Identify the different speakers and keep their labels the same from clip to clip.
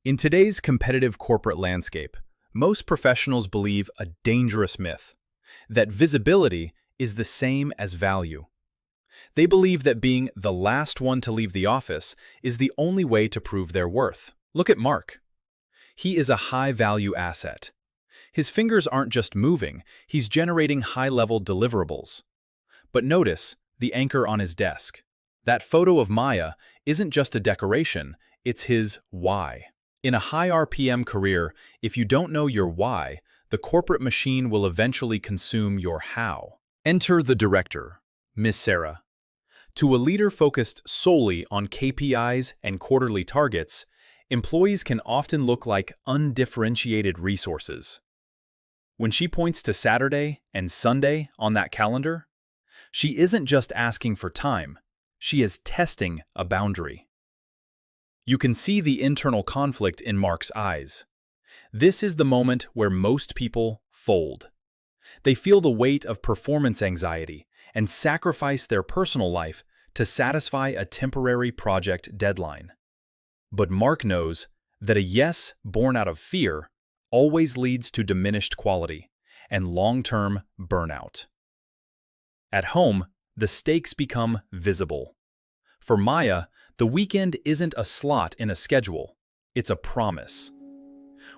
Speaker 1: In today's competitive corporate landscape, most professionals believe a dangerous myth that visibility is the same as value. They believe that being the last one to leave the office is the only way to prove their worth. Look at Mark. He is a high-value asset. His fingers aren't just moving, he's generating high-level deliverables. But notice the anchor on his desk. That photo of Maya isn't just a decoration, it's his why. In a high RPM career, if you don't know your why, the corporate machine will eventually consume your how. Enter the director, Miss Sarah. To a leader focused solely on KPIs and quarterly targets, employees can often look like undifferentiated resources. When she points to Saturday and Sunday on that calendar, she isn't just asking for time, she is testing a boundary. You can see the internal conflict in Mark's eyes. This is the moment where most people fold. They feel the weight of performance anxiety and sacrifice their personal life to satisfy a temporary project deadline. But Mark knows that a yes born out of fear always leads to diminished quality and long-term burnout. At home, the stakes become visible. For Maya, the weekend isn't a slot in a schedule, it's a promise.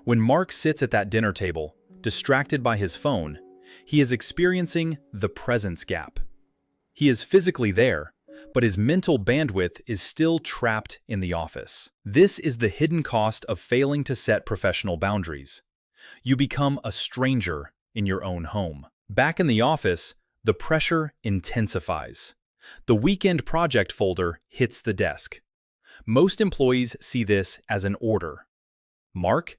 Speaker 1: When Mark sits at that dinner table, distracted by his phone, he is experiencing the presence gap. He is physically there, but his mental bandwidth is still trapped in the office. This is the hidden cost of failing to set professional boundaries. You become a stranger in your own home. Back in the office, the pressure intensifies. The weekend project folder hits the desk. Most employees see this as an order. Mark?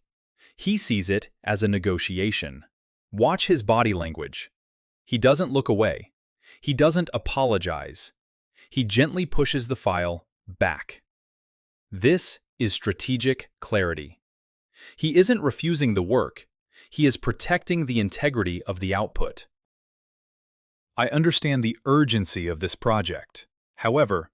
Speaker 1: He sees it as a negotiation. Watch his body language. He doesn't look away. He doesn't apologize. He gently pushes the file back. This is strategic clarity. He isn't refusing the work. He is protecting the integrity of the output. I understand the urgency of this project. However,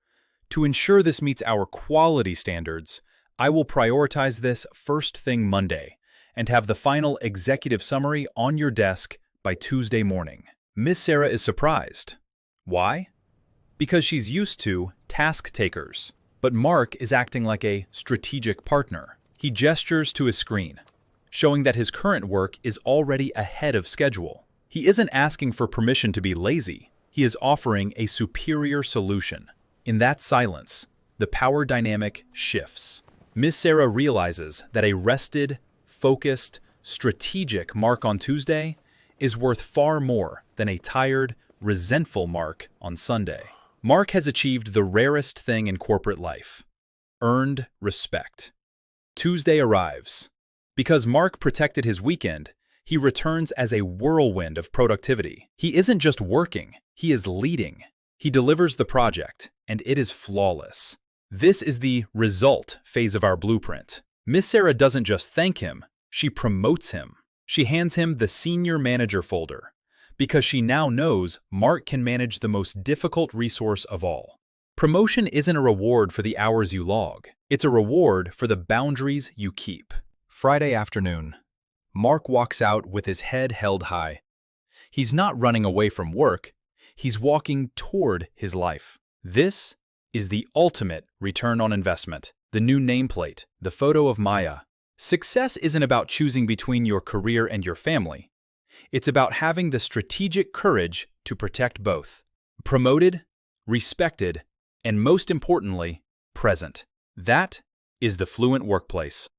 Speaker 1: to ensure this meets our quality standards, I will prioritize this first thing Monday and have the final executive summary on your desk by Tuesday morning. Miss Sarah is surprised. Why? Because she's used to task takers. But Mark is acting like a strategic partner. He gestures to his screen, showing that his current work is already ahead of schedule. He isn't asking for permission to be lazy. He is offering a superior solution. In that silence, the power dynamic shifts. Miss Sarah realizes that a rested, focused, strategic Mark on Tuesday is worth far more than a tired, resentful Mark on Sunday. Mark has achieved the rarest thing in corporate life: earned respect. Tuesday arrives. Because Mark protected his weekend, he returns as a whirlwind of productivity. He isn't just working, he is leading. He delivers the project, and it is flawless. This is the result phase of our blueprint. Miss Sarah doesn't just thank him, she promotes him. She hands him the senior manager folder, because she now knows Mark can manage the most difficult resource of all. Promotion isn't a reward for the hours you log. It's a reward for the boundaries you keep. Friday afternoon. Mark walks out with his head held high. He's not running away from work, he's walking toward his life. This is the ultimate return on investment. The new nameplate, the photo of Maya. Success isn't about choosing between your career and your family. It's about having the strategic courage to protect both. Promoted, respected, and most importantly, present. That is the fluent workplace.